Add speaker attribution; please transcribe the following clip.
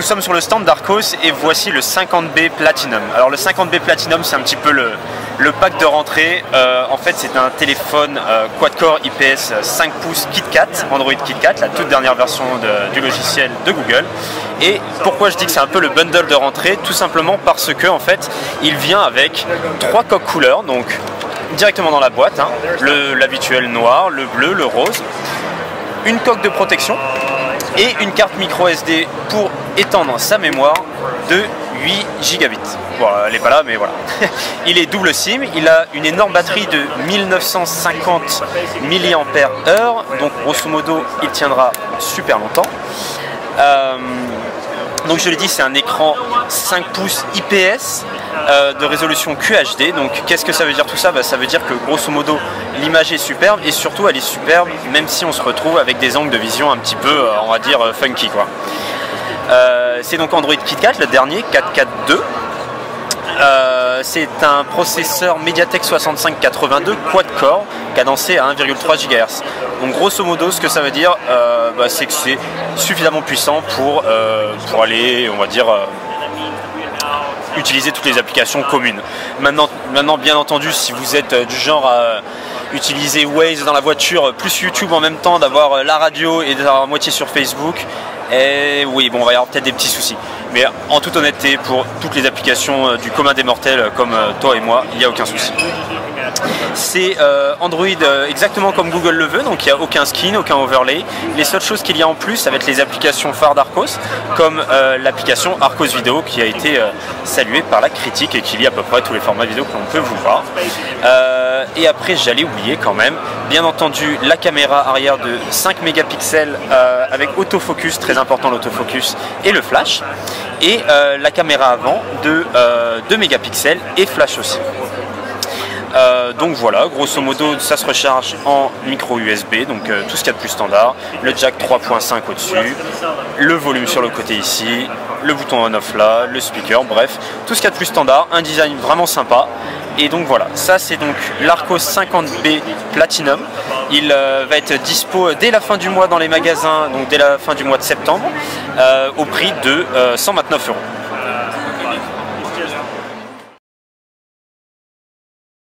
Speaker 1: Nous sommes sur le stand d'Arcos et voici le 50B Platinum. Alors le 50B Platinum, c'est un petit peu le pack de rentrée. En fait, c'est un téléphone quad-core IPS 5 pouces KitKat, Android KitKat, la toute dernière version du logiciel de Google. Et pourquoi je dis que c'est un peu le bundle de rentrée? Tout simplement parce que en fait, il vient avec 3 coques couleurs, donc directement dans la boîte, hein, l'habituel noir, le bleu, le rose, une coque de protection et une carte micro SD pour étendre sa mémoire de 8 gigabits. Bon, elle n'est pas là, mais voilà. Il est double SIM, il a une énorme batterie de 1950 mAh, donc grosso modo il tiendra super longtemps. Donc je l'ai dit, c'est un écran 5 pouces IPS de résolution QHD. Donc qu'est-ce que ça veut dire tout ça? Ça veut dire que grosso modo l'image est superbe et surtout elle est superbe même si on se retrouve avec des angles de vision un petit peu, on va dire, funky quoi. C'est donc Android KitKat, le dernier, 442. C'est un processeur MediaTek 6582 quad-core cadencé à 1,3 GHz. Donc grosso modo, ce que ça veut dire, c'est que c'est suffisamment puissant pour aller, on va dire, utiliser toutes les applications communes. Maintenant, bien entendu, si vous êtes du genre à utiliser Waze dans la voiture, plus YouTube en même temps, d'avoir la radio et d'avoir moitié sur Facebook, et oui, bon, on va y avoir peut-être des petits soucis. Mais en toute honnêteté, pour toutes les applications du commun des mortels comme toi et moi, il n'y a aucun souci. C'est Android exactement comme Google le veut, donc il n'y a aucun skin, aucun overlay. Les seules choses qu'il y a en plus, ça va être les applications phares d'Arcos, comme l'application Arcos Vidéo qui a été saluée par la critique et qui lit à peu près tous les formats vidéo que l'on peut vouloir. Et après, j'allais oublier quand même, bien entendu, la caméra arrière de 5 mégapixels avec autofocus, très important l'autofocus, et le flash. Et la caméra avant de 2 mégapixels et flash aussi. Donc voilà, grosso modo ça se recharge en micro USB, donc tout ce qu'il y a de plus standard, le jack 3.5 au-dessus, le volume sur le côté ici, le bouton on-off là, le speaker, bref, tout ce qu'il y a de plus standard, un design vraiment sympa. Et donc voilà, ça c'est donc l'Arcos 50B Platinum. Il va être dispo dès la fin du mois dans les magasins, donc dès la fin du mois de septembre, au prix de 129 €.